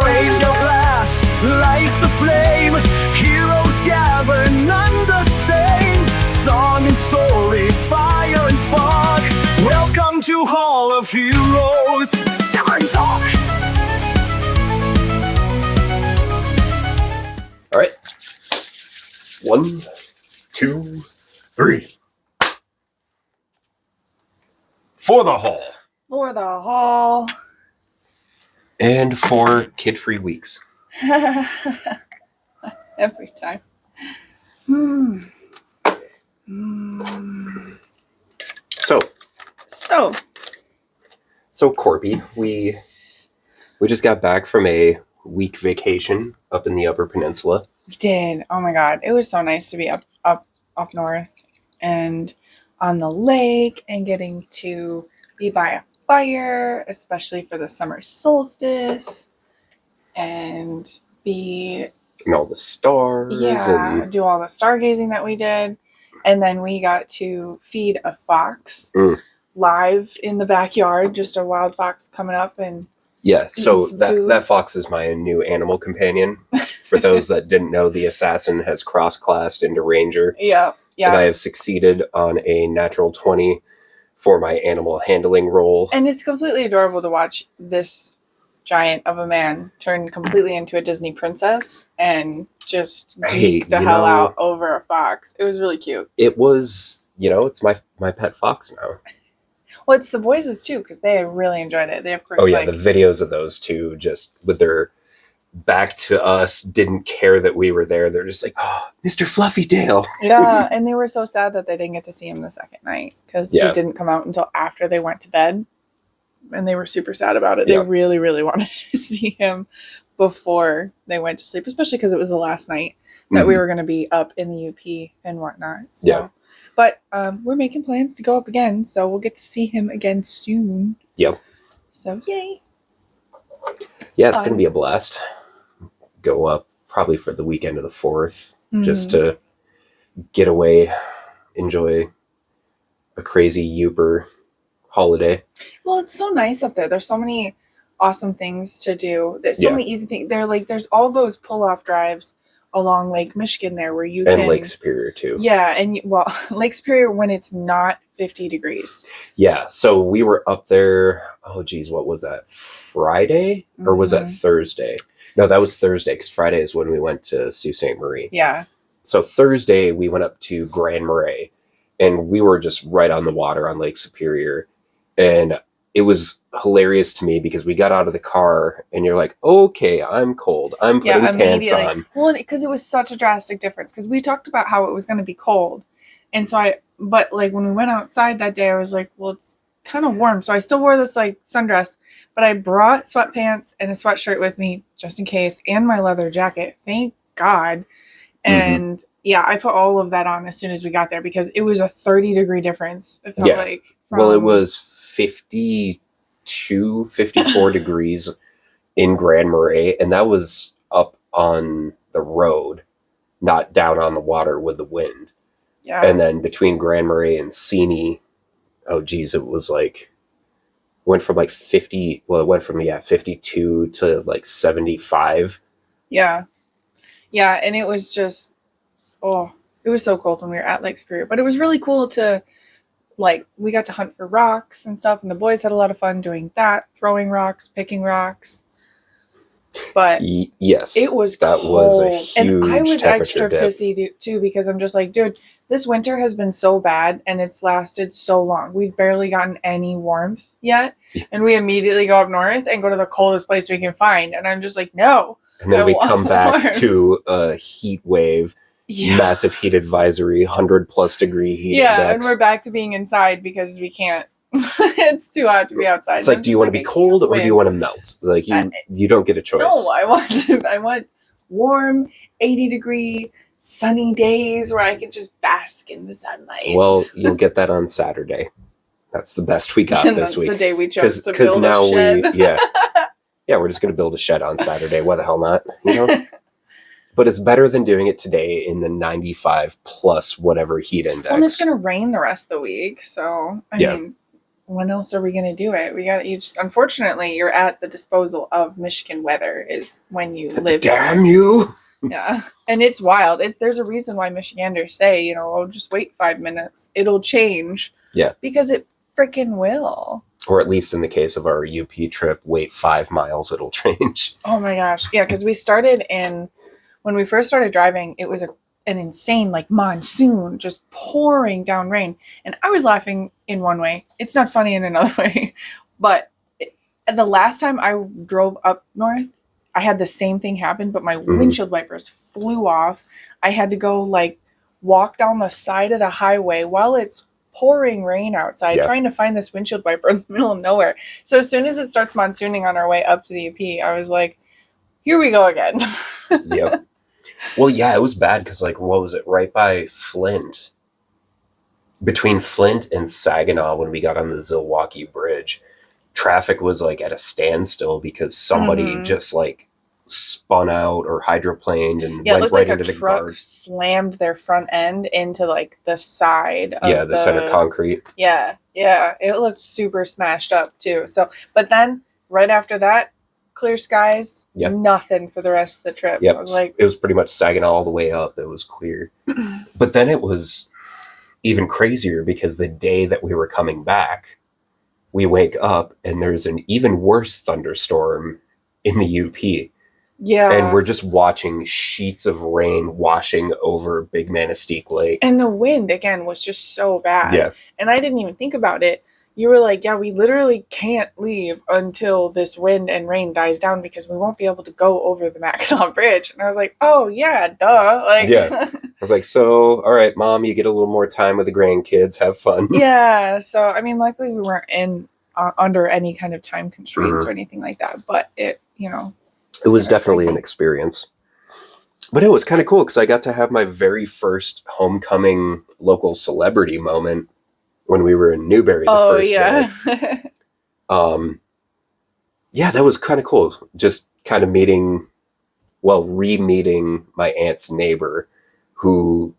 Raise your glass, light the flame. Heroes gather, none the same. Song and story, fire and spark. Welcome to Hall of Heroes. Tavern Talk. All right. 1, 2, 3. For the hall. For the hall. And for kid-free weeks. Every time. So Corby, we just got back from a week vacation up in the Upper Peninsula. We did. Oh my god. It was so nice to be up north and on the lake and getting to be by a fire, especially for the summer solstice, and be And all the stars. and do all the stargazing that we did. And then we got to feed a fox live in the backyard, just a wild fox coming up and yeah, so some food. that fox is my new animal companion. For those that didn't know, the assassin has cross-classed into ranger. Yeah. And I have succeeded on a natural 20 for my animal handling role. And it's completely adorable to watch this giant of a man turn completely into a Disney princess and just geek the hell out over a fox. It was really cute. It was, it's my pet fox now. Well, it's the boys' too, because they really enjoyed it. They, of course, the videos of those two just with their back to us, didn't care that we were there. They're just like, oh, Mr. Fluffy Tail. Yeah, and they were so sad that they didn't get to see him the second night because he didn't come out until after they went to bed. And they were super sad about it. They really, really wanted to see him before they went to sleep, especially because it was the last night that we were going to be up in the UP and whatnot. So. Yeah. But we're making plans to go up again, so we'll get to see him again soon. Yep. So, yay. Yeah, it's going to be a blast. Go up probably for the weekend of the 4th, just to get away, enjoy a crazy Youper holiday. Well, it's so nice up there. There's so many awesome things to do. There's so many easy things. There's all those pull-off drives along Lake Michigan there where you can... And Lake Superior, too. Yeah, and, Lake Superior when it's not 50 degrees. Yeah, so we were up there, what was that, Friday? Or was that Thursday? No, that was Thursday, because Friday is when we went to Sault Ste. Marie. Yeah. So Thursday, we went up to Grand Marais, and we were just right on the water on Lake Superior. And it was hilarious to me because we got out of the car and you're like, okay, I'm cold. I'm putting pants on. Well, because it was such a drastic difference because we talked about how it was going to be cold. And so when we went outside that day, I was like, well, it's kind of warm. So I still wore this sundress, but I brought sweatpants and a sweatshirt with me just in case and my leather jacket. Thank God. And I put all of that on as soon as we got there because it was a 30-degree difference. It felt like. Well, it was 52, 54 degrees in Grand Marais, and that was up on the road, not down on the water with the wind. Yeah. And then between Grand Marais and Sini, it was went from 50, well, it went from 52 to 75. Yeah. Yeah, and it was just, it was so cold when we were at Lake Superior, but it was really cool to, we got to hunt for rocks and stuff, and the boys had a lot of fun doing that, throwing rocks, picking rocks. But yes, it was that cold. Was a huge and I was extra dip. pissy too because I'm just like, dude, this winter has been so bad and it's lasted so long. We've barely gotten any warmth yet, and we immediately go up north and go to the coldest place we can find, and I'm just like, no. And then we come back to a heat wave. Yeah. Massive heat advisory, 100+ degree heat index. And we're back to being inside because we can't. It's too hot to be outside. It's do you want to be cold or do you want to melt? You don't get a choice. No, I want warm, 80-degree, sunny days where I can just bask in the sunlight. Well, you'll get that on Saturday. That's the best we got this week. That's the day we chose to build a shed. We're just going to build a shed on Saturday. Why the hell not? But it's better than doing it today in the 95+ whatever heat index. Well, and it's going to rain the rest of the week. So, I mean, when else are we going to do it? We got unfortunately, you're at the disposal of Michigan weather is when you live. Damn you. Yeah. And it's wild. There's a reason why Michiganders say, oh, just wait 5 minutes. It'll change. Yeah. Because it freaking will. Or at least in the case of our UP trip, wait 5 miles, it'll change. Oh my gosh. Yeah, because when we first started driving, it was an insane like monsoon, just pouring down rain. And I was laughing in one way. It's not funny in another way. But the last time I drove up north, I had the same thing happen, but my windshield wipers flew off. I had to go like walk down the side of the highway while it's pouring rain outside, trying to find this windshield wiper in the middle of nowhere. So as soon as it starts monsooning on our way up to the UP, I was like, here we go again. Yep. Well, yeah, it was bad because, like, what was it? Right by Flint. Between Flint and Saginaw, when we got on the Zilwaukee Bridge, traffic was, like, at a standstill because somebody just, like, spun out or hydroplaned and went right into the guard. Slammed their front end into, like, the side of the center concrete. Yeah. It looked super smashed up, too. So, but then, right after that, clear skies, nothing for the rest of the trip. Yep. It was pretty much Saginaw all the way up. It was clear. But then it was even crazier because the day that we were coming back, we wake up and there's an even worse thunderstorm in the UP. Yeah. And we're just watching sheets of rain washing over Big Manistee Lake. And the wind, again, was just so bad. Yeah. And I didn't even think about it. You were like, yeah, we literally can't leave until this wind and rain dies down because we won't be able to go over the Mackinac Bridge. And I was like, oh, yeah, duh. Like, yeah. I was like, so, all right, Mom, you get a little more time with the grandkids. Have fun. Yeah. So, I mean, luckily we weren't under any kind of time constraints or anything like that. But it was definitely an experience. But it was kind of cool because I got to have my very first homecoming local celebrity moment when we were in Newberry the first day. Yeah, that was kind of cool. Just kind of re-meeting my aunt's neighbor, who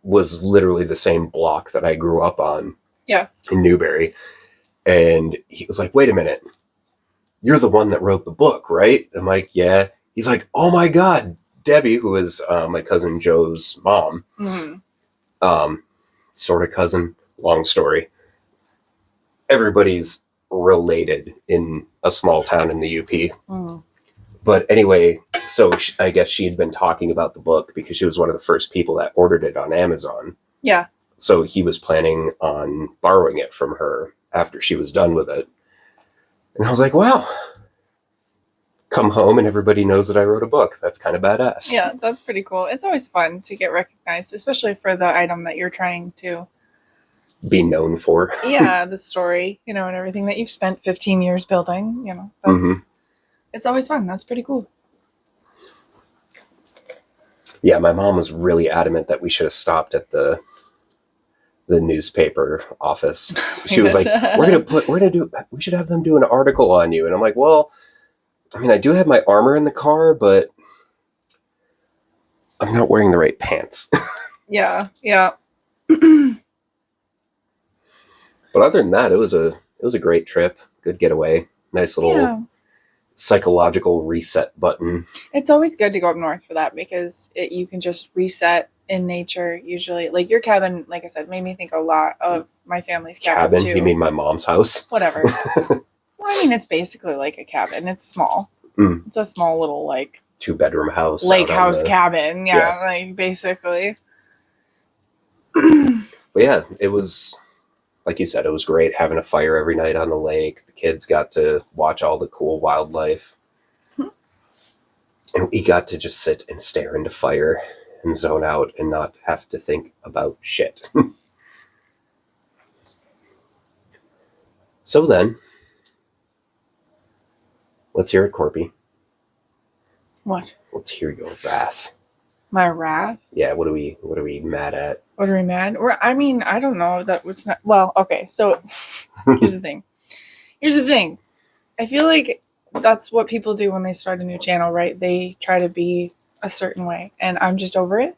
was literally the same block that I grew up on in Newberry. And he was like, wait a minute, you're the one that wrote the book, right? I'm like, yeah. He's like, oh my God, Debbie, who is my cousin Joe's mom, sort of cousin. Long story. Everybody's related in a small town in the UP. But anyway, so I guess she had been talking about the book because she was one of the first people that ordered it on Amazon. Yeah. So he was planning on borrowing it from her after she was done with it. And I was like, wow. Come home and everybody knows that I wrote a book. That's kind of badass. Yeah, that's pretty cool. It's always fun to get recognized, especially for the item that you're trying to be known for. Yeah, the story, and everything that you've spent 15 years building, that's it's always fun. That's pretty cool. Yeah, my mom was really adamant that we should have stopped at the newspaper office. She was like, we should have them do an article on you. And I'm like, well, I mean, I do have my armor in the car, but I'm not wearing the right pants. Yeah. But other than that, it was a great trip. Good getaway. Nice little psychological reset button. It's always good to go up north for that because you can just reset in nature usually. Like your cabin, like I said, made me think a lot of my family's cabin too. You mean my mom's house? Whatever. Well, I mean, it's basically like a cabin. It's small. It's a small little, like, 2-bedroom house. Lake house cabin. Yeah, like, basically. But yeah, it was, like you said, it was great having a fire every night on the lake. The kids got to watch all the cool wildlife. And we got to just sit and stare into fire and zone out and not have to think about shit. So then, let's hear it, Corpy. What? Let's hear your wrath. My wrath? Yeah, what are we mad at? What are we mad? I mean, I don't know. That was not. Well, okay. So here's the thing. I feel like that's what people do when they start a new channel, right? They try to be a certain way, and I'm just over it.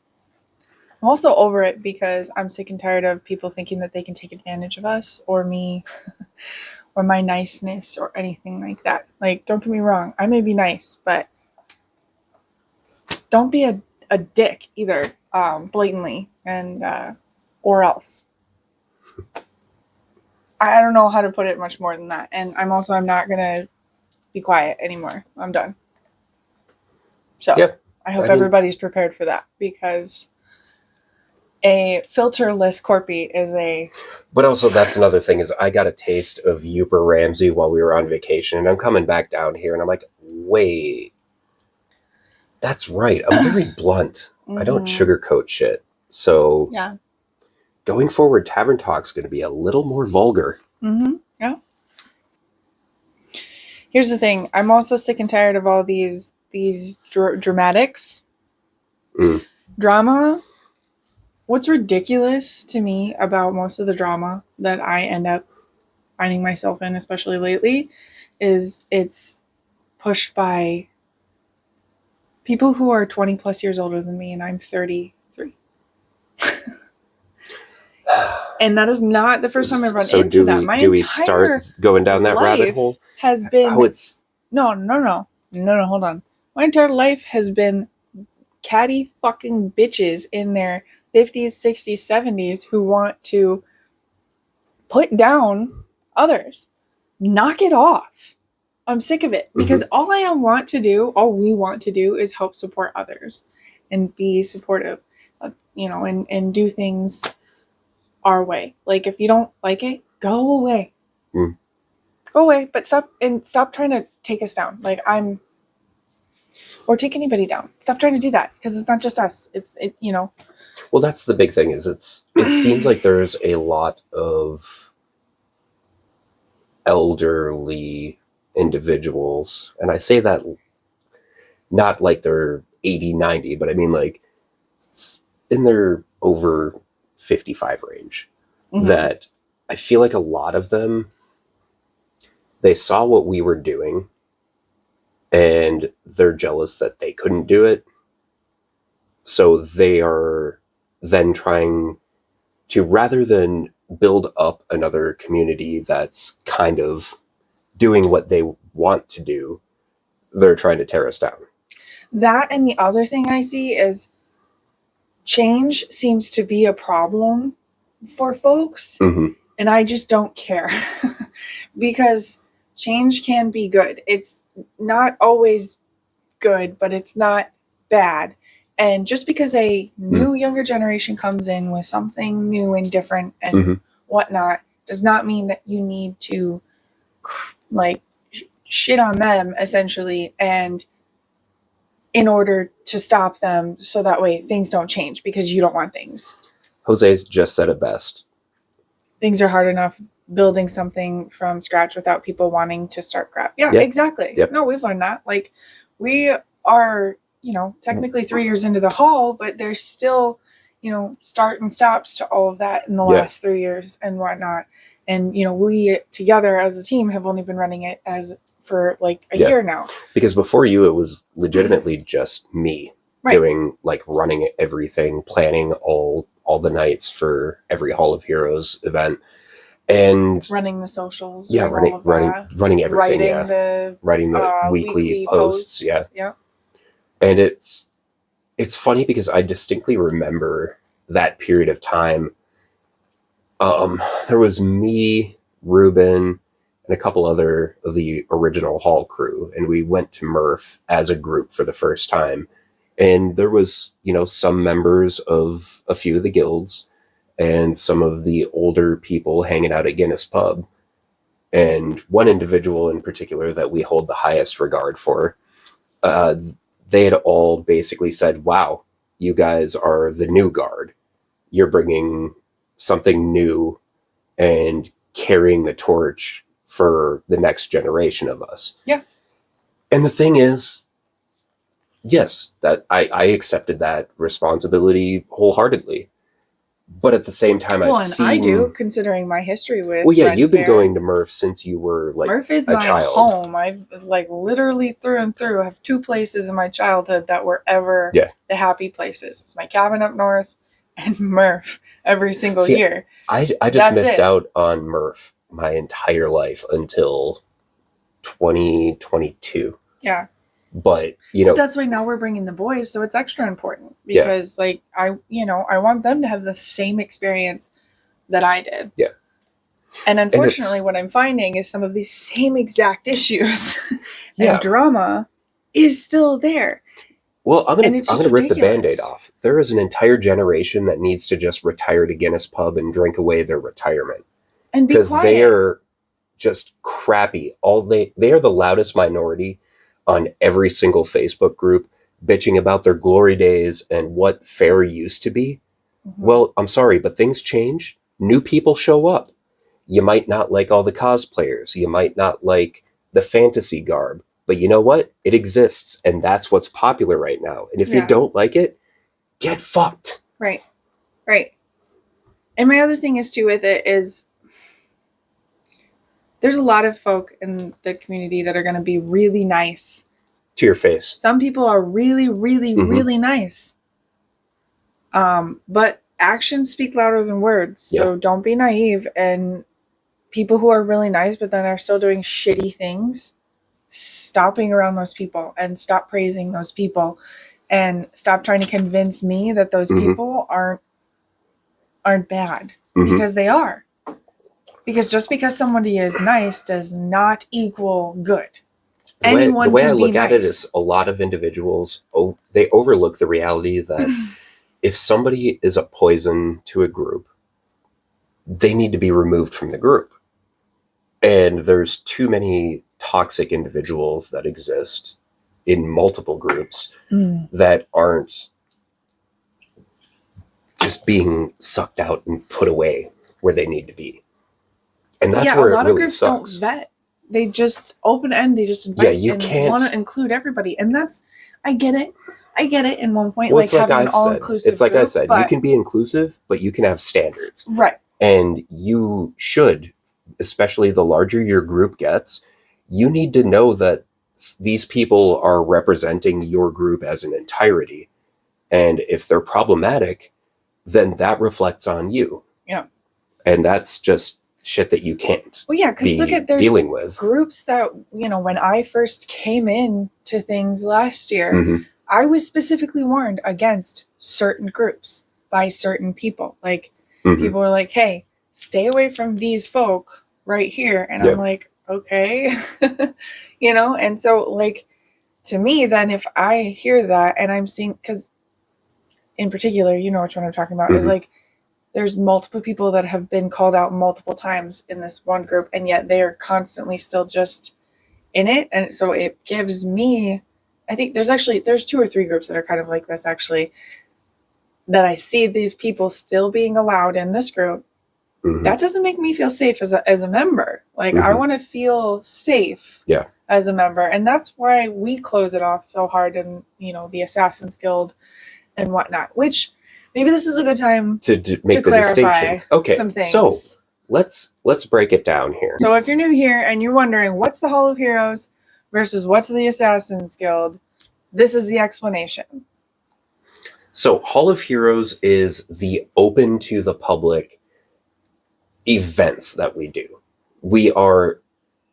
I'm also over it because I'm sick and tired of people thinking that they can take advantage of us or me or my niceness or anything like that. Like, don't get me wrong, I may be nice, but don't be a dick either, blatantly, and or else. I don't know how to put it much more than that. And I'm not gonna be quiet anymore. I'm done. So Yep. I hope everybody's prepared for that, because a filterless corpy is a... But also, that's another thing, is I got a taste of Youper Ramsey while we were on vacation, and I'm coming back down here, and I'm like, wait, that's right. I'm very blunt. I don't sugarcoat shit. So yeah, going forward, Tavern Talk's going to be a little more vulgar. Yeah. Here's the thing. I'm also sick and tired of all these dramatics. Drama. What's ridiculous to me about most of the drama that I end up finding myself in, especially lately, is it's pushed by people who are 20 plus years older than me, and I'm 33. And that is not the first time I've run into that. My do we start going down that rabbit hole? Has been no, hold on. My entire life has been catty fucking bitches in their 50s, 60s, 70s who want to put down others. Knock it off. I'm sick of it, because all we want to do is help support others and be supportive, and do things our way. Like, if you don't like it, go away. Go away, but stop trying to take us down. Or take anybody down. Stop trying to do that, because it's not just us. Well, that's the big thing, is it seems like there's a lot of elderly individuals, and I say that not like they're 80, 90, but I mean like in their over 55 range, that I feel like a lot of them, they saw what we were doing and they're jealous that they couldn't do it. So they are then trying to, rather than build up another community that's kind of doing what they want to do, they're trying to tear us down. That, and the other thing I see is change seems to be a problem for folks, and I just don't care. Because change can be good. It's not always good, but it's not bad. And just because a new younger generation comes in with something new and different and whatnot, does not mean that you need to shit on them, essentially, and in order to stop them, so that way things don't change because you don't want things. Jose's just said it best. Things are hard enough building something from scratch without people wanting to start crap. Yeah, exactly. Yep. No, we've learned that. Like, we are, technically 3 years into the haul, but there's still, start and stops to all of that in the last 3 years and whatnot. And, we together as a team have only been running it for like a year now. Because before you, it was legitimately just me doing, running everything, planning all the nights for every Hall of Heroes event. And running the socials. Yeah, running everything. Writing the weekly posts. Yeah. And it's funny because I distinctly remember that period of time. There was me, Ruben, and a couple other of the original Hall crew, and we went to Murph as a group for the first time. And there was, some members of a few of the guilds and some of the older people hanging out at Guinness Pub. And one individual in particular that we hold the highest regard for, they had all basically said, wow, you guys are the new guard. You're bringing something new and carrying the torch for the next generation of us. Yeah. And the thing is, yes, that I accepted that responsibility wholeheartedly. But at the same time, I do, considering my history with... Well, yeah, you've been going to Murph since you were, Murph is my home. I've, literally through and through, have two places in my childhood that were ever the happy places. It was my cabin up north and Murph every single year. I just missed out on Murph. my entire life until 2022. Yeah. But, But that's why now we're bringing the boys, so it's extra important because like I want them to have the same experience that I did. Yeah. And unfortunately what I'm finding is some of these same exact issues and drama is still there. Well, I'm gonna rip the ridiculous. Band-Aid off. There is an entire generation that needs to just retire to Guinness Pub and drink away their retirement. And be quiet. Because they're just crappy. They are the loudest minority on every single Facebook group, bitching about their glory days and what fair used to be. Mm-hmm. Well, I'm sorry, but things change. New people show up. You might not like all the cosplayers. You might not like the fantasy garb. But you know what? It exists, and that's what's popular right now. And if you don't like it, get fucked. Right. Right. And my other thing is, too, with it is there's a lot of folk in the community that are going to be really nice. To your face. Some people are really, really, really nice. But actions speak louder than words. So don't be naive. And people who are really nice but then are still doing shitty things, stop being around those people and stop praising those people and stop trying to convince me that those people aren't bad because they are. Because just because somebody is nice does not equal good. The way I look at it is a lot of individuals, they overlook the reality that if somebody is a poison to a group, they need to be removed from the group. And there's too many toxic individuals that exist in multiple groups that aren't just being sucked out and put away where they need to be. And that's where it really sucks. A lot of groups don't vet. They just open-end, they just invite and want to include everybody. And that's, I get it in one point, well, like having an all-inclusive It's like I said, you can be inclusive, but you can have standards. Right. And you should, especially the larger your group gets, you need to know that these people are representing your group as an entirety. And if they're problematic, then that reflects on you. Yeah. And that's just shit that you can't because look at there's dealing with groups that, when I first came in to things last year, I was specifically warned against certain groups by certain people. Like people were like, hey, stay away from these folk right here. And I'm like, okay, and so like, to me, then if I hear that and I'm seeing, because in particular, which one I'm talking about, is like, there's multiple people that have been called out multiple times in this one group, and yet they are constantly still just in it. And so it gives me, I think there's 2 or 3 groups that are kind of like this, actually, that I see these people still being allowed in this group. That doesn't make me feel safe as a member. Like, I want to feel safe as a member. And that's why we close it off so hard in, the Assassin's Guild and whatnot, which maybe this is a good time to make the distinction. Okay, some things. So let's break it down here. So if you're new here and you're wondering what's the Hall of Heroes versus what's the Assassin's Guild, this is the explanation. So Hall of Heroes is the open to the public events that we do.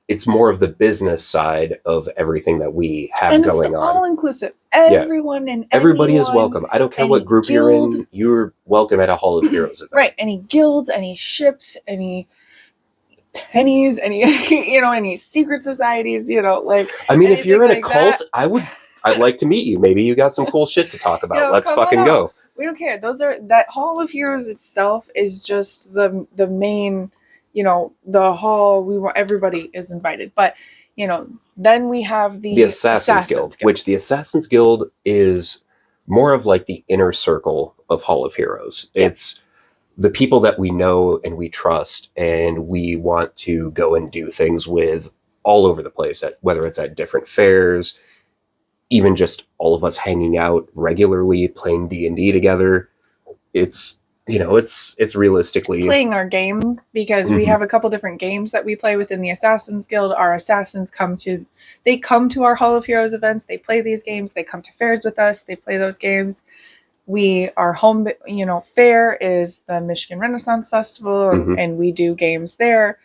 It's more of the business side of everything that we have and going it's on. All inclusive. Everyone and everybody is welcome. I don't care what group you're in. You're welcome at a Hall of Heroes event. Right. Any guilds, any ships, any pennies, any any secret societies. I mean, if you're in a cult, I'd like to meet you. Maybe you got some cool shit to talk about. Let's fucking go. We don't care. That Hall of Heroes itself is just the main. The hall, we want, everybody is invited, but then we have the Assassin's Guild, which the Assassin's Guild is more of like the inner circle of Hall of Heroes. It's the people that we know and we trust, and we want to go and do things with all over the place, whether it's at different fairs, even just all of us hanging out regularly, playing D&D together. It's it's realistically playing our game, because we have a couple different games that we play within the Assassin's Guild. Our assassins come to our Hall of Heroes events. They play these games. They come to fairs with us. They play those games. Our home, fair is the Michigan Renaissance Festival, and we do games there.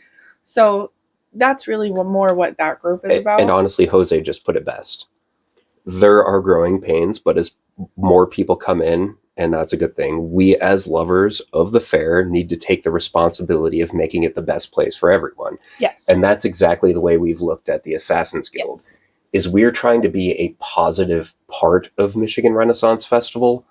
So that's really more what that group is about. And honestly, Jose just put it best. There are growing pains, but as more people come in, and that's a good thing, we as lovers of the fair need to take the responsibility of making it the best place for everyone. Yes. And that's exactly the way we've looked at the Assassin's Guild. Yes. Is we're trying to be a positive part of Michigan Renaissance Festival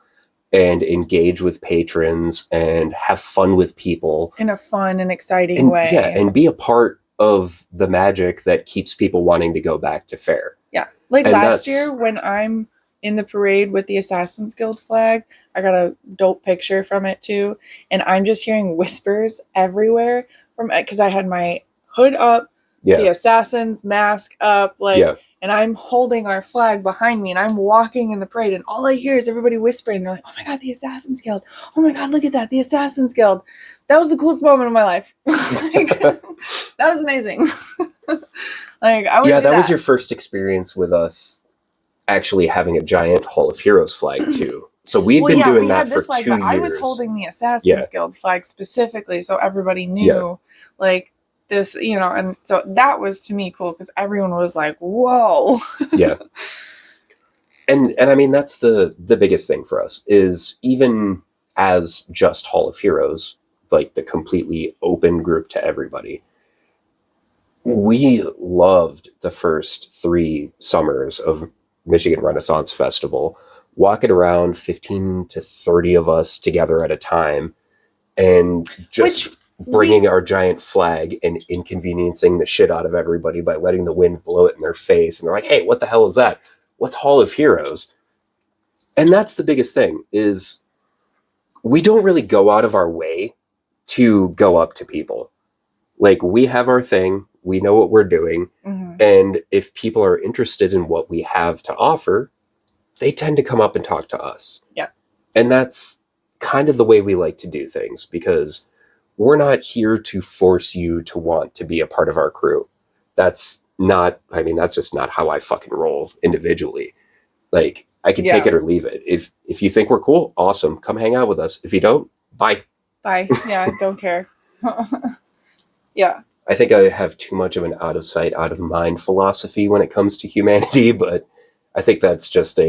and engage with patrons and have fun with people. In a fun and exciting way. Yeah, and be a part of the magic that keeps people wanting to go back to fair. Yeah. Like and last year when I'm in the parade with the Assassin's Guild flag, I got a dope picture from it too. And I'm just hearing whispers everywhere because I had my hood up, the assassin's mask up, and I'm holding our flag behind me and I'm walking in the parade and all I hear is everybody whispering. They're like, oh my God, the Assassin's Guild. Oh my God, look at that. The Assassin's Guild. That was the coolest moment of my life. That was amazing. That was your first experience with us actually having a giant Hall of Heroes flag too. So we'd been doing that for 2 years. I was holding the Assassin's Guild flag specifically so everybody knew this, and so that was to me cool because everyone was like, whoa. Yeah. And I mean, that's the biggest thing for us is even as just Hall of Heroes, like the completely open group to everybody. We loved the first 3 summers of Michigan Renaissance Festival, walking around 15 to 30 of us together at a time and just bringing our giant flag and inconveniencing the shit out of everybody by letting the wind blow it in their face. And they're like, hey, what the hell is that? What's Hall of Heroes? And that's the biggest thing is we don't really go out of our way to go up to people. Like we have our thing. We know what we're doing. Mm-hmm. And if people are interested in what we have to offer, they tend to come up and talk to us. Yeah. And that's kind of the way we like to do things because we're not here to force you to want to be a part of our crew. That's just not how I fucking roll individually. Like I can take it or leave it. If you think we're cool, awesome. Come hang out with us. If you don't, bye. Bye. Yeah, don't care. Yeah. I think I have too much of an out of sight, out of mind philosophy when it comes to humanity, but I think that's just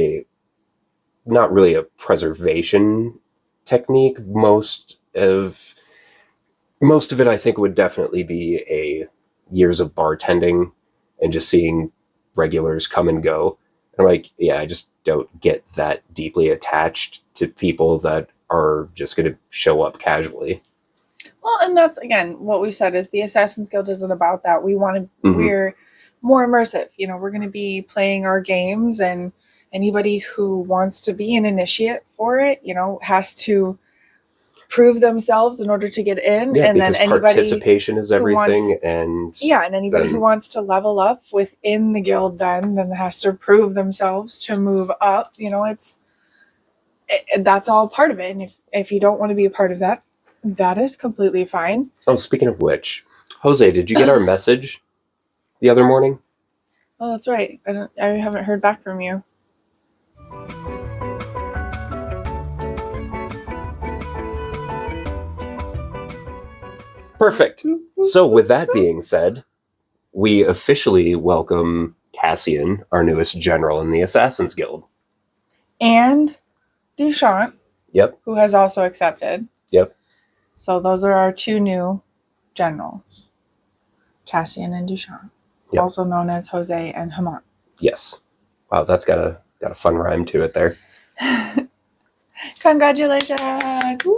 not really a preservation technique. Most of it, I think, would definitely be years of bartending and just seeing regulars come and go. And I'm like, yeah, I just don't get that deeply attached to people that are just going to show up casually. Well, and that's, again, what we said is the Assassin's Guild isn't about that. We're more immersive. We're going to be playing our games and anybody who wants to be an initiate for it, has to prove themselves in order to get in. Yeah, and because then anybody participation is everything. And anybody who wants to level up within the guild then has to prove themselves to move up. That's all part of it. And if you don't want to be a part of that, that is completely fine. Oh, speaking of which, Jose, did you get our message the other morning? Oh, that's right. I haven't heard back from you. Perfect. So with that being said, we officially welcome Cassian, our newest general in the Assassin's Guild. And Duchamp. Yep. Who has also accepted. Yep. So those are our 2 new generals. Cassian and Duchamp. Yep. Also known as Jose and Hamant. Yes. Wow, that's got a fun rhyme to it there. Congratulations! Woo!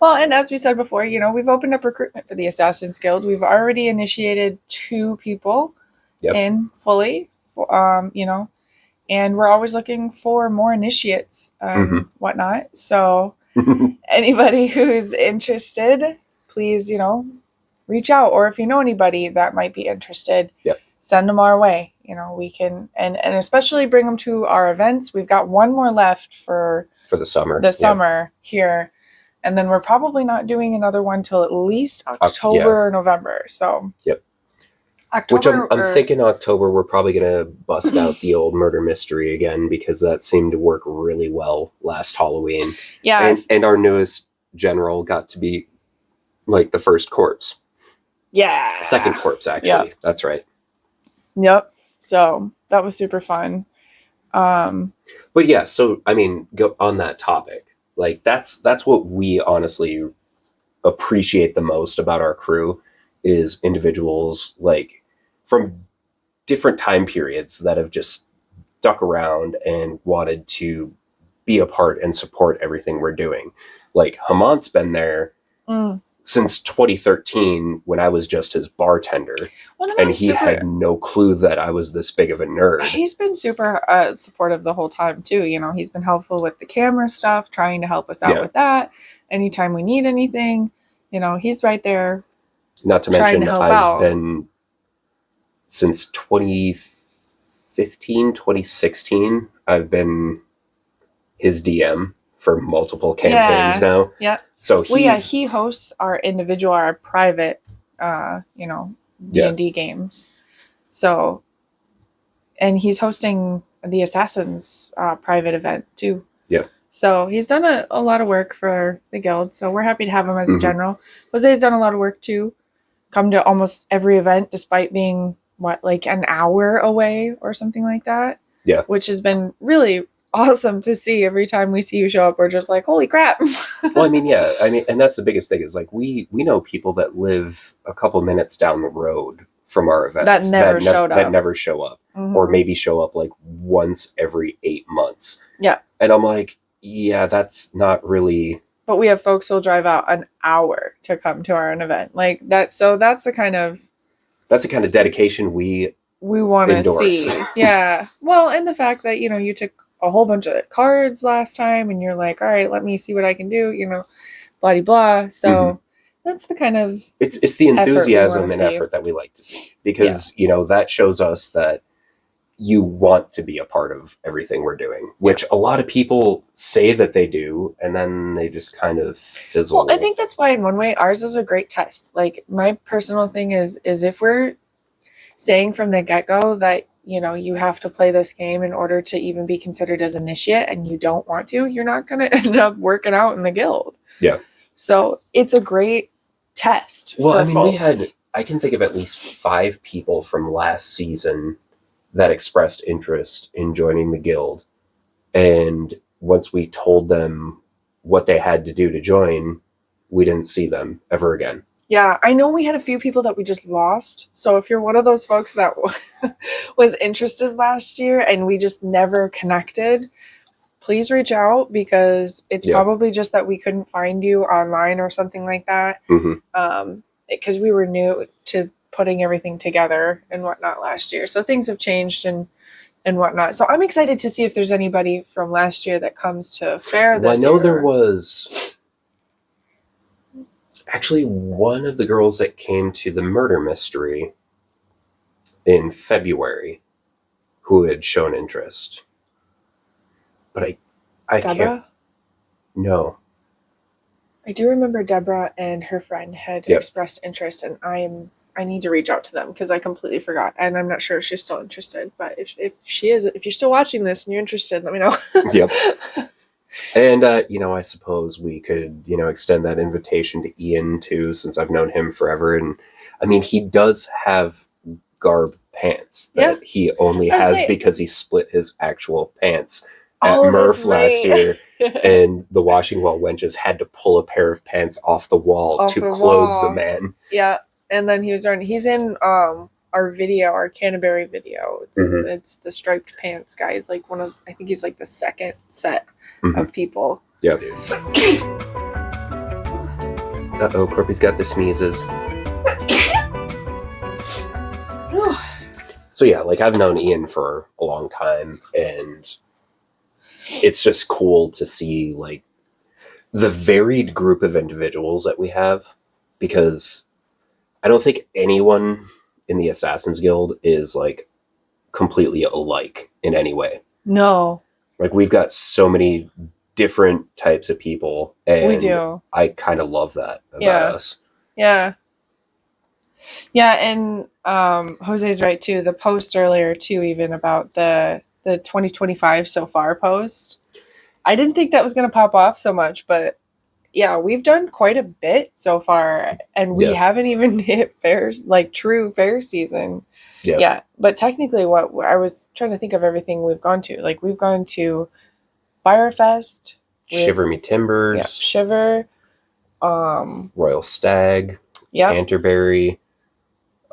Well, and as we said before, we've opened up recruitment for the Assassin's Guild. We've already initiated 2 people in fully, and we're always looking for more initiates, whatnot. So anybody who's interested, please, reach out. Or if you know anybody that might be interested, send them our way. We can, and especially bring them to our events. We've got 1 more left for the summer. Summer here. And then we're probably not doing another one till at least October or November. So October, which I'm thinking October, we're probably going to bust out the old murder mystery again because that seemed to work really well last Halloween. Yeah. And our newest general got to be Like the first corpse. Yeah. Second corpse, actually. Yep. That's right. Yep. So that was super fun. But yeah, so I mean, go on that topic. Like that's what we honestly appreciate the most about our crew is individuals like from different time periods that have just stuck around and wanted to be a part and support everything we're doing. Like Hamant's been there since 2013 when I was just his bartender, and he had no clue that I was this big of a nerd. He's been super supportive the whole time too. You know, he's been helpful with the camera stuff, trying to help us out with that. Anytime we need anything, you know, he's right there. Not to mention, I've been since 2015, 2016. I've been his DM for multiple campaigns now. Yeah. So he hosts our private, D&D games. So, and he's hosting the Assassins private event too. Yeah. So he's done a lot of work for the guild. So we're happy to have him as a general. Jose's done a lot of work too. Come to almost every event despite being like an hour away or something like that. Yeah. Which has been really awesome to see. Every time we see you show up, we're just like, holy crap. Well, I mean, yeah. I mean, and that's the biggest thing is like we know people that live a couple minutes down the road from our events that never show up or maybe show up like once every 8 months. Yeah. And I'm like, yeah, that's not really. But we have folks who'll drive out an hour to come to our event like that. So that's the kind of dedication we want to see. Yeah. Well, and the fact that, you know, you took a whole bunch of cards last time and you're like, all right, let me see what I can do, you know, blah, blah. So that's the kind of it's the enthusiasm and effort that we like to see because, you know, that shows us that you want to be a part of everything we're doing, which a lot of people say that they do, and then they just kind of fizzle. Well, I think that's why in one way ours is a great test. Like my personal thing is if we're saying from the get-go that, you know, you have to play this game in order to even be considered as initiate and you don't want to, you're not going to end up working out in the guild. Yeah. So it's a great test. Well, I mean, I can think of at least 5 people from last season that expressed interest in joining the guild. And once we told them what they had to do to join, we didn't see them ever again. Yeah, I know we had a few people that we just lost. So if you're one of those folks that was interested last year and we just never connected, please reach out because it's probably just that we couldn't find you online or something like that. Because we were new to putting everything together and whatnot last year. So things have changed and whatnot. So I'm excited to see if there's anybody from last year that comes to fair this year. I know there was actually one of the girls that came to the murder mystery in February who had shown interest. But I Deborah? can't. No. I do remember Deborah and her friend had expressed interest, and I need to reach out to them because I completely forgot, and I'm not sure if she's still interested. But if she is, if you're still watching this and you're interested, let me know. Yep. And you know, I suppose we could, you know, extend that invitation to Ian too, since I've known him forever. And I mean, he does have garb pants that he only has because he split his actual pants at Murph last year. And the washing well wenches had to pull a pair of pants off the wall to clothe the man. Yeah. And then he's in our video, our Canterbury video. It's the striped pants guy. It's like I think he's like the second set of people. Yeah, dude. Uh-oh, Corpy's got the sneezes. So yeah, like I've known Ian for a long time, and it's just cool to see like the varied group of individuals that we have, because I don't think anyone in the Assassin's Guild is like completely alike in any way. No. Like we've got so many different types of people, and we do. I kind of love that about us. Yeah. Yeah, and Jose's right too. The post earlier too, even about the 2025 so far post. I didn't think that was going to pop off so much, but yeah, we've done quite a bit so far, and we haven't even hit fairs, like true fair season. Yeah, but technically, what I was trying to think of everything we've gone to. Like we've gone to Firefest, Shiver Me Timbers, yeah, Shiver, Royal Stag, yep, Canterbury,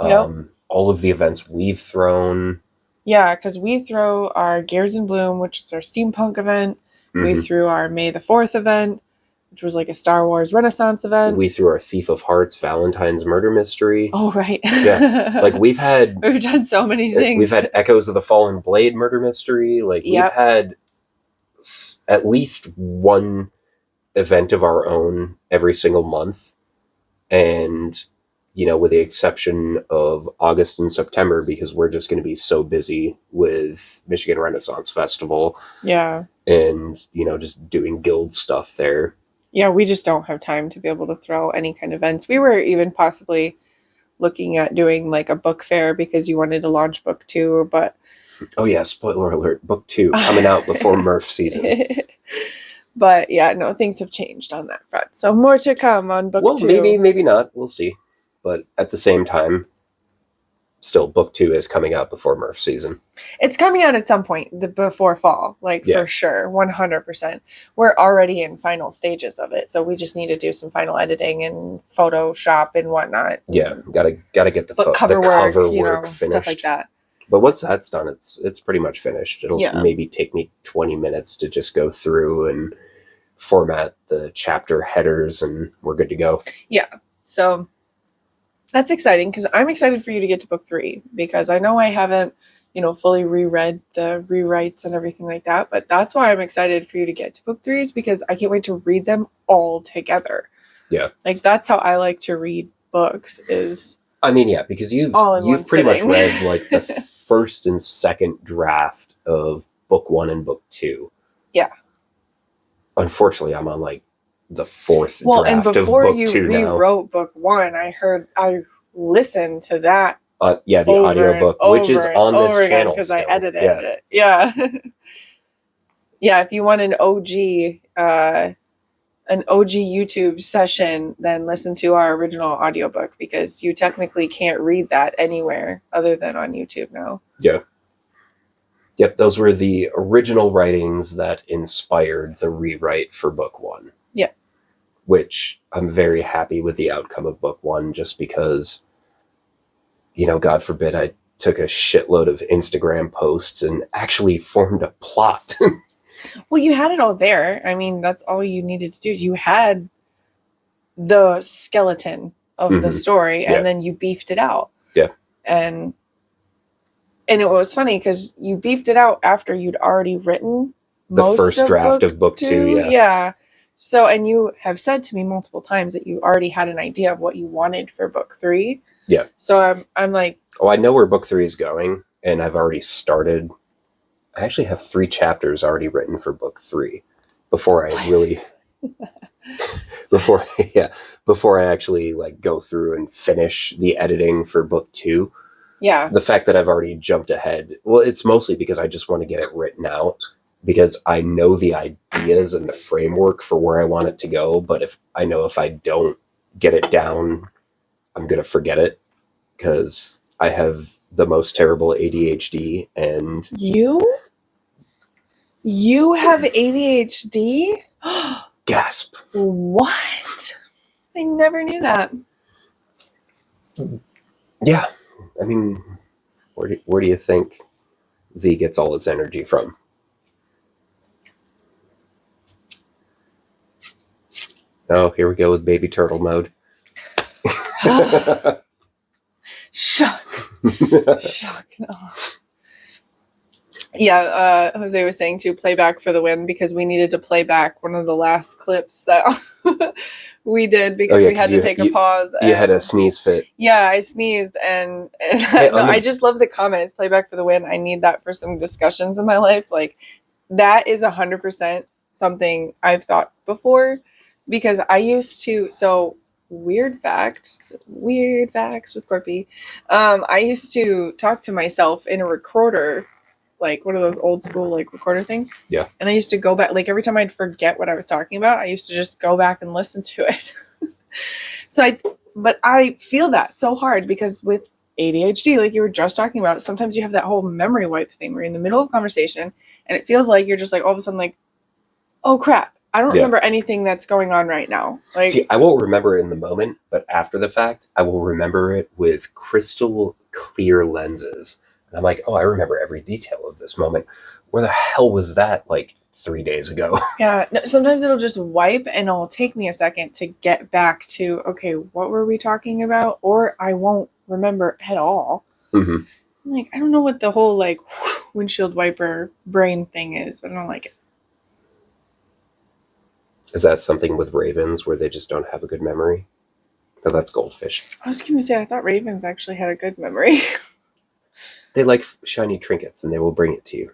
yep. all of the events we've thrown. Yeah, because we throw our Gears in Bloom, which is our steampunk event. We Mhm. threw our May the 4th event, which was like a Star Wars Renaissance event. We threw our Thief of Hearts Valentine's Murder Mystery. Oh, right. Yeah. Like we've done so many things. We've had Echoes of the Fallen Blade Murder Mystery. Like we've had at least one event of our own every single month. And, you know, with the exception of August and September, because we're just going to be so busy with Michigan Renaissance Festival. Yeah. And, you know, just doing guild stuff there. Yeah, we just don't have time to be able to throw any kind of events. We were even possibly looking at doing like a book fair because you wanted to launch book 2, but... Oh yeah, spoiler alert, book 2 coming out before Murph season. But yeah, no, things have changed on that front. So more to come on book 2. Well, maybe not. We'll see. But at the same time, still, book 2 is coming out before Murph season. It's coming out at some point before fall, like for sure, 100%. We're already in final stages of it, so we just need to do some final editing and Photoshop and whatnot. Yeah, gotta get the cover work finished. Stuff like that. But once that's done, it's pretty much finished. It'll maybe take me 20 minutes to just go through and format the chapter headers, and we're good to go. Yeah, so that's exciting because I'm excited for you to get to book 3 because I know I haven't, fully reread the rewrites and everything like that. But that's why I'm excited for you to get to book 3 is because I can't wait to read them all together. Yeah, like that's how I like to read books. Is I mean, yeah, because you've pretty much read like the first and second draft of book 1 and book 2. Yeah. Unfortunately, I'm on like the 4th draft and before of book 2 now. Before you rewrote book 1, I listened to that. The audiobook, which is on this channel because I edited it. Yeah. Yeah, if you want an OG YouTube session, then listen to our original audiobook because you technically can't read that anywhere other than on YouTube now. Yeah. Yep, those were the original writings that inspired the rewrite for book 1. Yeah. Which I'm very happy with the outcome of book 1 just because, God forbid I took a shitload of Instagram posts and actually formed a plot. Well, you had it all there. I mean, that's all you needed to do. You had the skeleton of the story, and then you beefed it out. Yeah. And it was funny because you beefed it out after you'd already written the first draft of book 2. Yeah. So, and you have said to me multiple times that you already had an idea of what you wanted for book 3. Yeah. So I'm like, oh, I know where book 3 is going, and I've already started. I actually have 3 chapters already written for book 3 before I really before I actually like go through and finish the editing for book 2. Yeah. The fact that I've already jumped ahead, well, it's mostly because I just want to get it written out because I know the ideas and the framework for where I want it to go, but if I don't get it down, I'm going to forget it because I have the most terrible ADHD. And you have ADHD? Gasp. What? I never knew that. Yeah. I mean, where do you think Z gets all his energy from? Oh, here we go with baby turtle mode. Shock. No. Yeah, Jose was saying to play back for the win because we needed to play back one of the last clips that we did because we had to take a pause. You had a sneeze fit. Yeah, I sneezed and hey, I just love the comments. Play back for the win. I need that for some discussions in my life. Like that is 100% something I've thought before because I used to. So weird facts with Corpy. I used to talk to myself in a recorder like one of those old school like recorder things. Yeah. And I used to go back, like every time I'd forget what I was talking about, I used to just go back and listen to it. But I feel that so hard because with ADHD, like you were just talking about, sometimes you have that whole memory wipe thing where you're in the middle of a conversation and it feels like you're just like all of a sudden like, oh crap, I don't remember anything that's going on right now. Like, see, I won't remember it in the moment, but after the fact, I will remember it with crystal clear lenses. And I'm like, oh, I remember every detail of this moment. Where the hell was that like 3 days ago? Yeah, no, sometimes it'll just wipe and it'll take me a second to get back to, okay, what were we talking about? Or I won't remember at all. Mm-hmm. Like, I don't know what the whole like windshield wiper brain thing is, but I don't like it. Is that something with ravens where they just don't have a good memory? No, that's goldfish. I was going to say, I thought ravens actually had a good memory. They like shiny trinkets and they will bring it to you.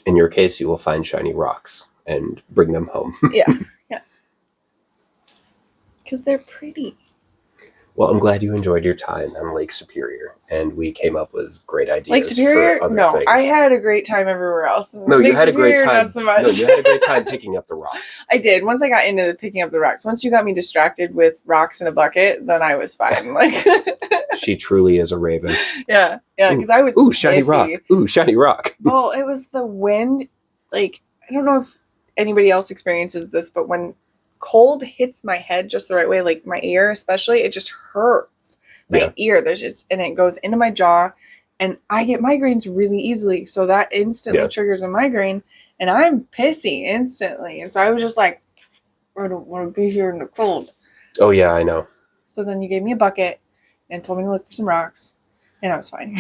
In your case, you will find shiny rocks and bring them home. Yeah. Because they're pretty. Well, I'm glad you enjoyed your time on Lake Superior, and we came up with great ideas. Lake Superior? for other No, things. I had a great time everywhere else. No, Lake you had Superior, a great time. Not so much. No, you had a great time picking up the rocks. I did. Once I got into picking up the rocks, once you got me distracted with rocks in a bucket, then I was fine. Like, She truly is a raven. yeah, because I was shiny pissy. rock. Ooh, shiny rock. Well, it was the wind. Like, I don't know if anybody else experiences this, but when cold hits my head just the right way, like my ear especially, it just hurts my ear. And it goes into my jaw, and I get migraines really easily. So that instantly triggers a migraine, and I'm pissy instantly. And so I was just like, I don't want to be here in the cold. Oh yeah, I know. So then you gave me a bucket and told me to look for some rocks, and I was fine.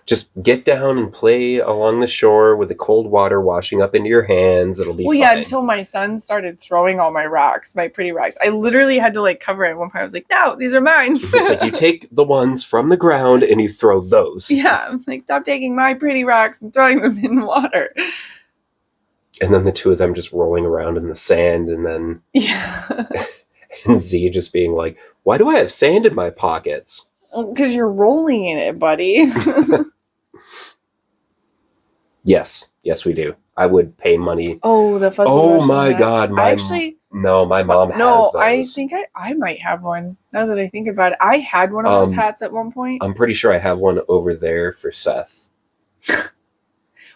Just get down and play along the shore with the cold water washing up into your hands. It'll be fine. Yeah, until my son started throwing all my rocks, my pretty rocks. I literally had to like cover it at one point. I was like, no, these are mine. It's like you take the ones from the ground and you throw those. Yeah, I'm like, stop taking my pretty rocks and throwing them in the water. And then the two of them just rolling around in the sand, and then and Z just being like, why do I have sand in my pockets? Because you're rolling in it, buddy. Yes, we do. I would pay money. Oh, the fuzzy. Oh my hats. God, my mom has those. I think I might have one. Now that I think about it, I had one of those hats at one point. I'm pretty sure I have one over there for Seth.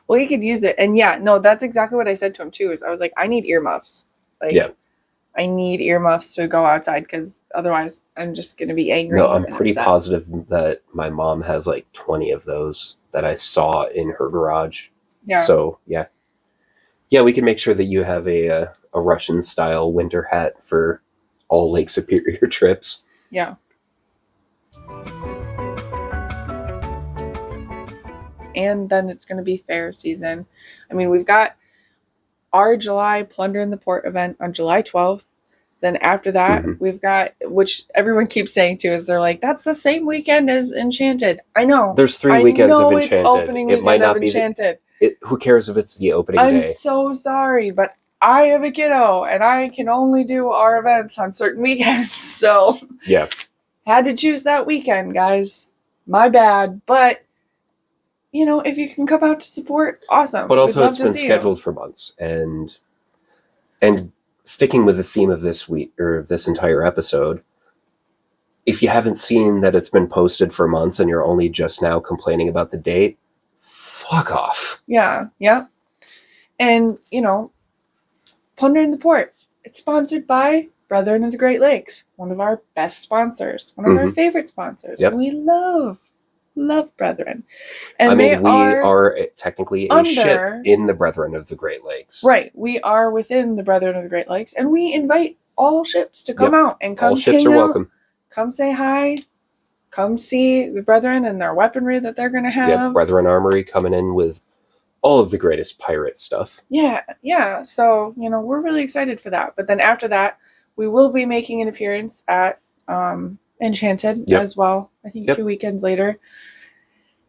Well, you could use it, and that's exactly what I said to him too. Is I was like, I need earmuffs. Like, I need earmuffs to go outside because otherwise I'm just gonna be angry. No, I'm pretty positive that my mom has like 20 of those that I saw in her garage. Yeah. So yeah, we can make sure that you have a Russian style winter hat for all Lake Superior trips. Yeah. And then it's going to be fair season. I mean, we've got our July Plunder in the Port event on July 12th. Then after that, we've got, which everyone keeps saying too, is they're like, that's the same weekend as Enchanted. I know. There's 3 weekends of Enchanted. It's opening it might not be Enchanted. Who cares if it's the opening day? I'm so sorry, but I have a kiddo and I can only do our events on certain weekends. So yeah, had to choose that weekend, guys. My bad. But if you can come out to support, awesome. But also it's been scheduled for months, and sticking with the theme of this week or this entire episode, if you haven't seen that it's been posted for months and you're only just now complaining about the date, fuck off. Yeah. And, Plunder in the Port. It's sponsored by Brethren of the Great Lakes, one of our best sponsors, one of our favorite sponsors. Yep. We love Brethren. And we are technically a ship in the Brethren of the Great Lakes. Right. We are within the Brethren of the Great Lakes, and we invite all ships to come out and come. All ships are welcome. Come say hi. Come see the Brethren and their weaponry that they're going to have. Yeah, Brethren Armory coming in with all of the greatest pirate stuff. Yeah. So, we're really excited for that. But then after that, we will be making an appearance at Enchanted as well. I think 2 weekends later.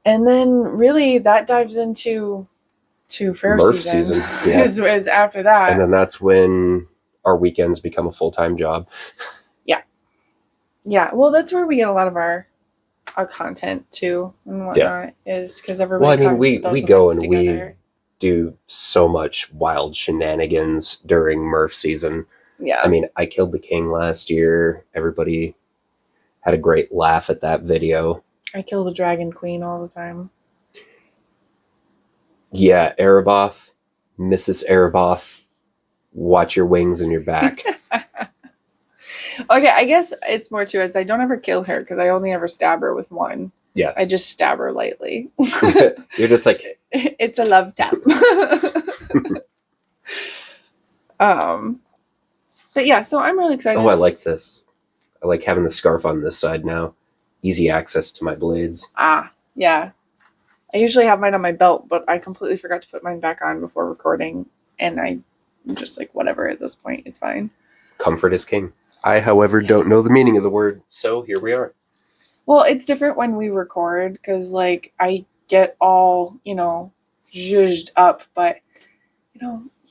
And then really that dives into fair Murph season. Yeah. is after that. And then that's when our weekends become a full-time job. Yeah. Well, that's where we get a lot of our how content too and whatnot is, because everybody. Well, I mean, we go and together. we do so much wild shenanigans during Murph season. Yeah. I mean, I killed the king last year. Everybody had a great laugh at that video. I kill the dragon queen all the time. Yeah, Erebos, Mrs. Erebos, watch your wings and your back. Okay, I guess it's more to us. I don't ever kill her because I only ever stab her with one. Yeah. I just stab her lightly. You're just like... It's a love tap. But yeah, so I'm really excited. Oh, I like this. I like having the scarf on this side now. Easy access to my blades. Ah, yeah. I usually have mine on my belt, but I completely forgot to put mine back on before recording. And I'm just like, whatever at this point. It's fine. Comfort is king. I, however, don't know the meaning of the word. So here we are. Well, it's different when we record because, like, I get all, zhuzhed up. But,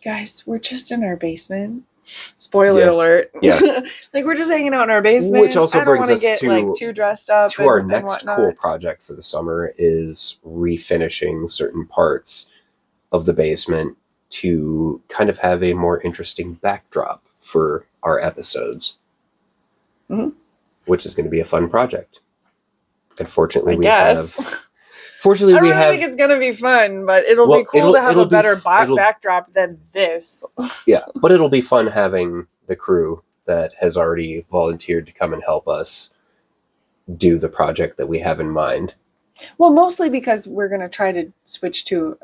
guys, we're just in our basement. Spoiler alert. Yeah. Like, we're just hanging out in our basement. Which also brings us get, too dressed up. To our next cool project for the summer is refinishing certain parts of the basement to kind of have a more interesting backdrop for our episodes. Mm-hmm. Which is going to be a fun project. Unfortunately, I don't think it's going to be fun, but it'll be cool to have a better backdrop than this. Yeah, but it'll be fun having the crew that has already volunteered to come and help us do the project that we have in mind. Well, mostly because we're going to try to switch to,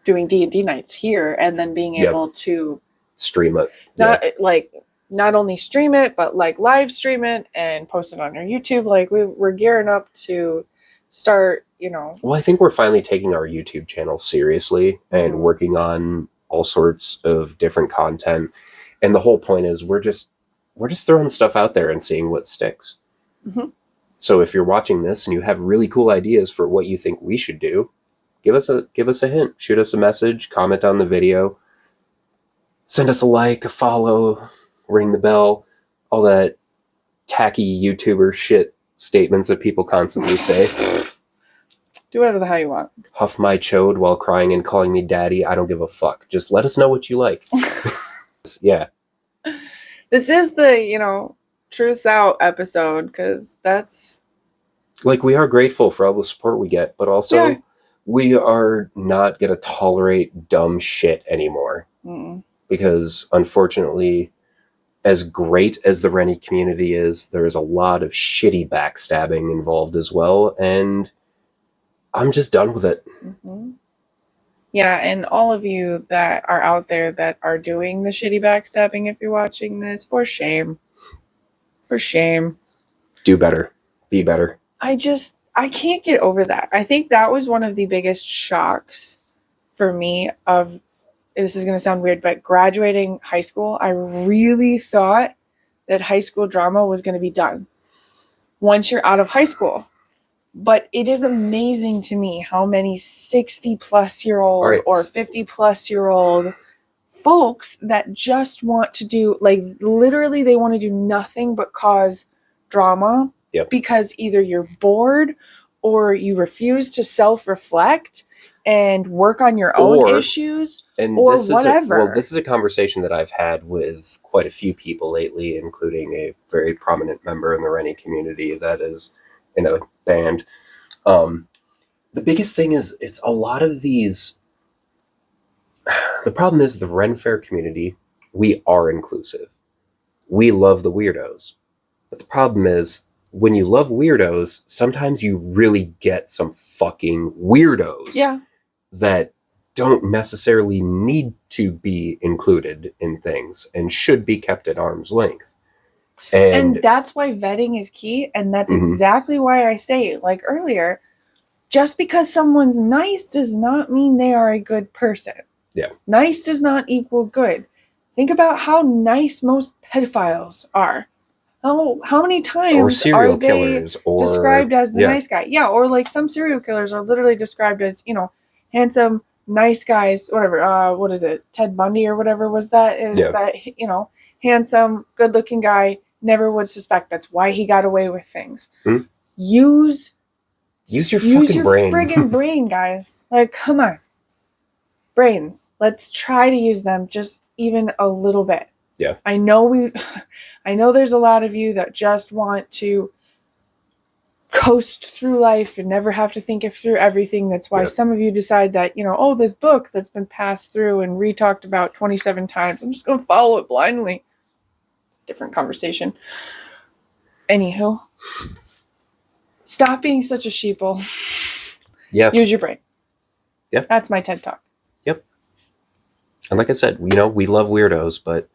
doing D&D nights here and then being able to stream it. Not only stream it, but like live stream it and post it on our YouTube. Like we're gearing up to start, Well, I think we're finally taking our YouTube channel seriously and working on all sorts of different content. And the whole point is we're just throwing stuff out there and seeing what sticks. Mm-hmm. So if you're watching this and you have really cool ideas for what you think we should do, give us a hint, shoot us a message, comment on the video, send us a like, a follow, ring the bell, all that tacky YouTuber shit statements that people constantly say. Do whatever the hell you want. Huff my chode while crying and calling me daddy. I don't give a fuck. Just let us know what you like. Yeah. This is the, Truth Out episode because that's... Like, we are grateful for all the support we get, but also we are not going to tolerate dumb shit anymore. Mm-mm. Because, unfortunately, as great as the Rennie community is, there's a lot of shitty backstabbing involved as well, and I'm just done with it. Mm-hmm. Yeah, and all of you that are out there that are doing the shitty backstabbing, if you're watching this, for shame. For shame. Do better. Be better. I can't get over that. I think that was one of the biggest shocks for me of, this is going to sound weird, but graduating high school, I really thought that high school drama was going to be done once you're out of high school. But it is amazing to me how many 60-plus-year-old or 50-plus-year-old folks that just want to do, like, literally they want to do nothing but cause drama because either you're bored or you refuse to self-reflect and work on your own issues or whatever. This is a conversation that I've had with quite a few people lately, including a very prominent member in the Rennie community that is in a band. The biggest thing is it's a lot of these... The problem is the Ren Fair community, we are inclusive. We love the weirdos. But the problem is, when you love weirdos, sometimes you really get some fucking weirdos that don't necessarily need to be included in things and should be kept at arm's length. And that's why vetting is key. And that's exactly why I say, like earlier, just because someone's nice does not mean they are a good person. Yeah. Nice does not equal good. Think about how nice most pedophiles are. How many times are they described as the nice guy? Yeah, or like some serial killers are literally described as, handsome, nice guys, whatever. What is it? Ted Bundy or whatever was that? That, handsome, good-looking guy, never would suspect. That's why he got away with things. use your fucking brain. friggin' brain, guys. Like, come on. Brains. Let's try to use them just even a little bit. Yeah. I know there's a lot of you that just want to coast through life and never have to think through everything. That's why some of you decide that, this book that's been passed through and re-talked about 27 times, I'm just going to follow it blindly. Different conversation. Anywho. Stop being such a sheeple. Yeah. Use your brain. Yep. That's my TED Talk. Yep. And like I said, we love weirdos, but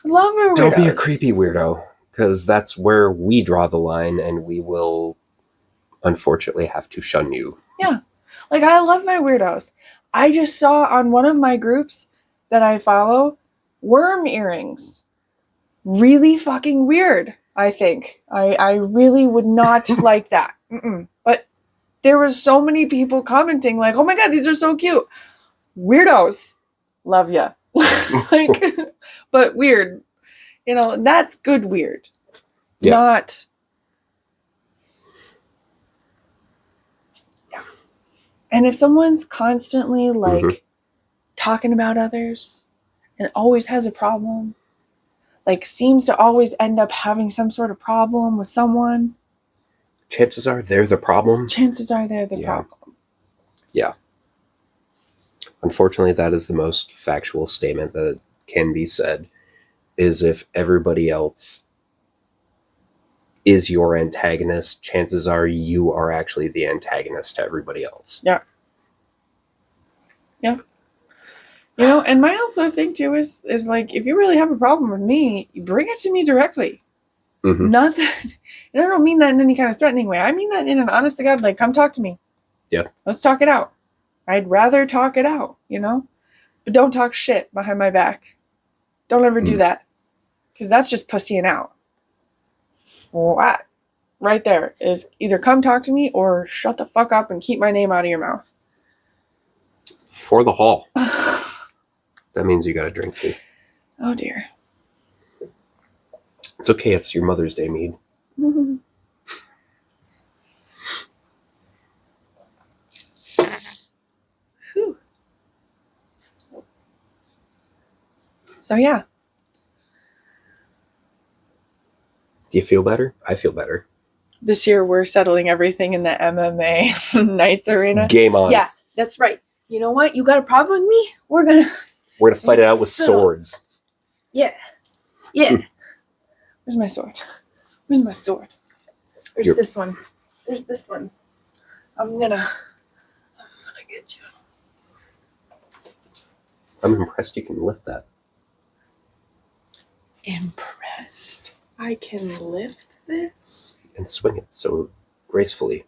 love our weirdos. Don't be a creepy weirdo, because that's where we draw the line, and we will unfortunately have to shun you. Yeah. Like, I love my weirdos. I just saw on one of my groups that I follow, worm earrings. Really fucking weird, I think. I really would not like that. But there were so many people commenting like, oh my God, these are so cute. Weirdos. Love ya. Like, but weird. That's good weird. Yeah. Not... Yeah. And if someone's constantly, like, talking about others and always has a problem, like, seems to always end up having some sort of problem with someone... Chances are they're the problem. Problem. Yeah. Unfortunately, that is the most factual statement that can be said, is if everybody else is your antagonist, chances are you are actually the antagonist to everybody else. Yeah. Yeah. And my other thing too is like, if you really have a problem with me, you bring it to me directly. Not that, and I don't mean that in any kind of threatening way. I mean that in an honest to God, like, come talk to me. Yeah. Let's talk it out. I'd rather talk it out, but don't talk shit behind my back. Don't ever do that. Because that's just pussying out. Flat. Right there is either come talk to me or shut the fuck up and keep my name out of your mouth. For the hall. That means you got to drink too. Oh dear. It's okay. It's your Mother's Day mead. So yeah. Do you feel better? I feel better. This year we're settling everything in the MMA Knights arena. Game on. Yeah, that's right. You know what? You got a problem with me? We're gonna fight it out with swords. Yeah. Where's my sword? There's this one. There's this one. I'm gonna get you. I'm impressed you can lift that. Impressed? I can lift this? And swing it so gracefully.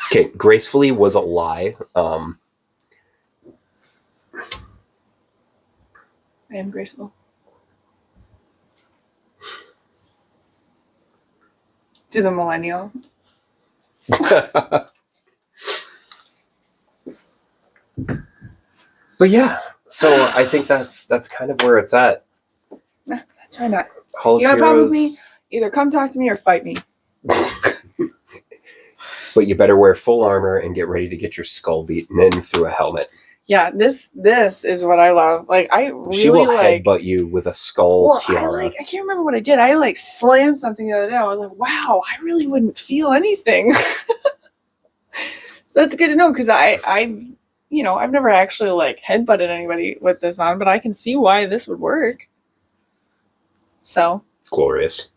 Okay, gracefully was a lie. I am graceful. To the millennial. But yeah, so I think that's kind of where it's at. Try not. Hall of You got a Heroes, problem with me? Either come talk to me or fight me. But you better wear full armor and get ready to get your skull beaten in through a helmet. Yeah, this is what I love. Like, I really she will headbutt you with a skull tiara. I can't remember what I did. I slammed something the other day. I was like, wow, I really wouldn't feel anything. So that's good to know, because I've never actually headbutted anybody with this on, but I can see why this would work. So glorious.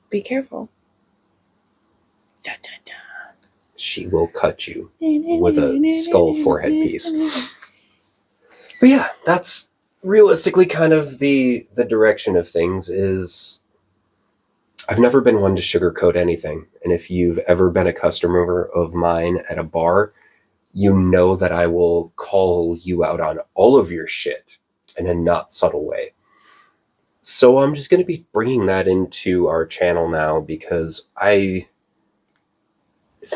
Be careful. Dun, dun, dun. She will cut you with a skull forehead piece. But yeah, that's realistically kind of the direction of things. Is I've never been one to sugarcoat anything. And if you've ever been a customer of mine at a bar, you know that I will call you out on all of your shit in a not subtle way. So I'm just going to be bringing that into our channel now, because it's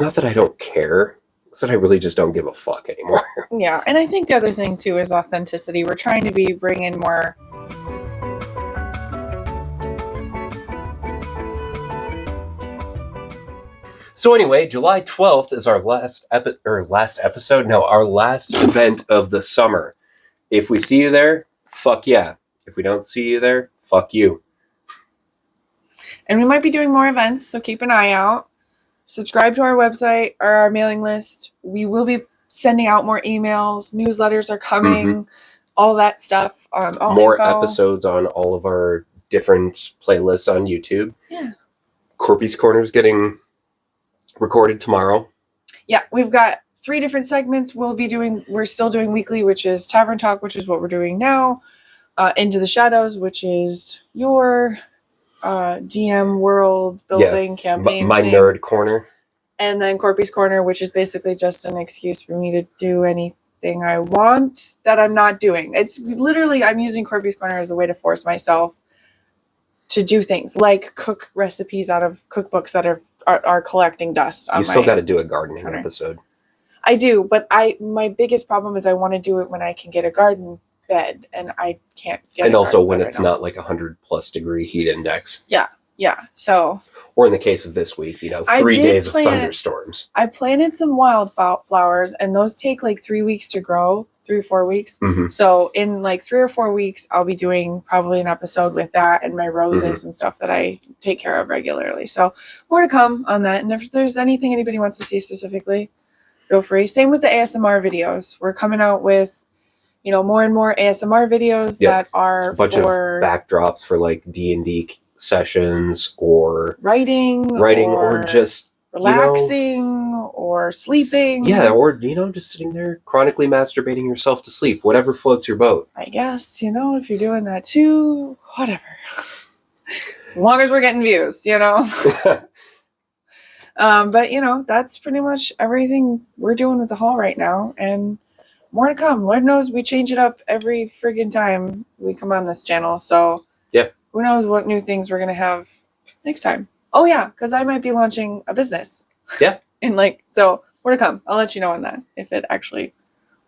not that I don't care. It's that I really just don't give a fuck anymore. Yeah, and I think the other thing too is authenticity. We're trying to bring in more So anyway, July 12th is our last episode. No, our last event of the summer. If we see you there, fuck yeah. If we don't see you there, fuck you. And we might be doing more events, so keep an eye out. Subscribe to our website or our mailing list. We will be sending out more emails. Newsletters are coming. All that stuff. All more info. Episodes on all of our different playlists on YouTube. Yeah. Corpy's Corner is getting recorded tomorrow. Yeah, we've got 3 different segments we're still doing weekly, which is Tavern Talk, which is what we're doing now. Into the Shadows, which is your DM world building campaign. My thing. nerd corner. And then Corpy's Corner, which is basically just an excuse for me to do anything I want that I'm not doing. It's literally, I'm using Corpy's Corner as a way to force myself to do things like cook recipes out of cookbooks that are collecting dust. You still got to do a gardening episode. I do, but my biggest problem is I want to do it when I can get a garden bed, and I can't get. And also when it's not like 100+ degree heat index. Yeah. So. Or in the case of this week, 3 days of thunderstorms. I planted some wildflowers, and those take like 3 weeks to grow, 3 or 4 weeks. So in like 3 or 4 weeks, I'll be doing probably an episode with that and my roses and stuff that I take care of regularly. So more to come on that. And if there's anything anybody wants to see specifically, feel free. Same with the ASMR videos. We're coming out with, more and more ASMR videos that are a bunch of backdrops for like D&D sessions or writing or just relaxing or sleeping. Yeah, or just sitting there chronically masturbating yourself to sleep, whatever floats your boat. I guess, if you're doing that too, whatever. As long as we're getting views, But that's pretty much everything we're doing with the hall right now, and more to come. Lord knows we change it up every friggin' time we come on this channel, so yeah. Who knows what new things we're going to have next time. Oh, yeah, because I might be launching a business. Yeah. So more to come. I'll let you know on that if it actually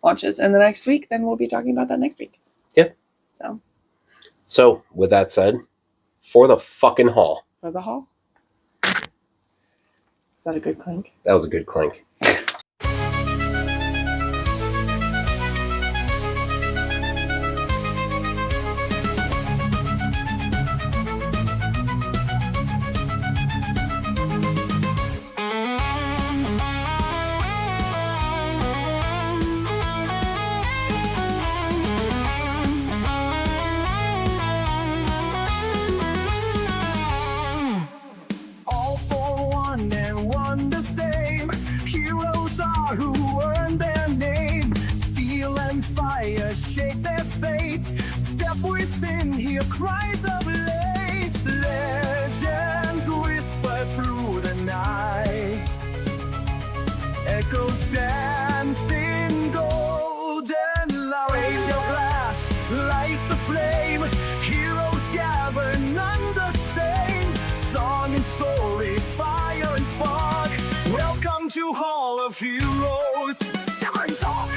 launches. And the next week, then we'll be talking about that next week. Yeah. So with that said, for the fucking hall. For the hall. Is that a good clink? That was a good clink. Cries of late legends whisper through the night, echoes dancing golden light. Raise your glass, light the flame. Heroes gather, none the same. Song and story, fire and spark. Welcome to Hall of Heroes. Tavern Talk.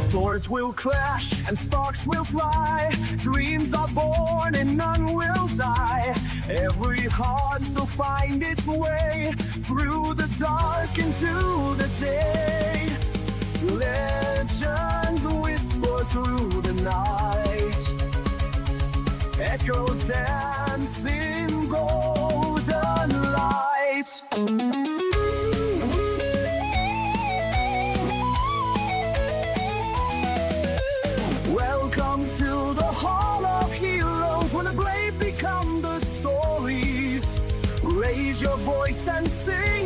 Swords will clash and sparks will fly. Dreams are born and none will die. Every heart will find its way through the dark into the day. Legends whisper through the night. Echoes dance in golden light. Welcome to the Hall of Heroes, where the brave become the stories. Raise your voice and sing.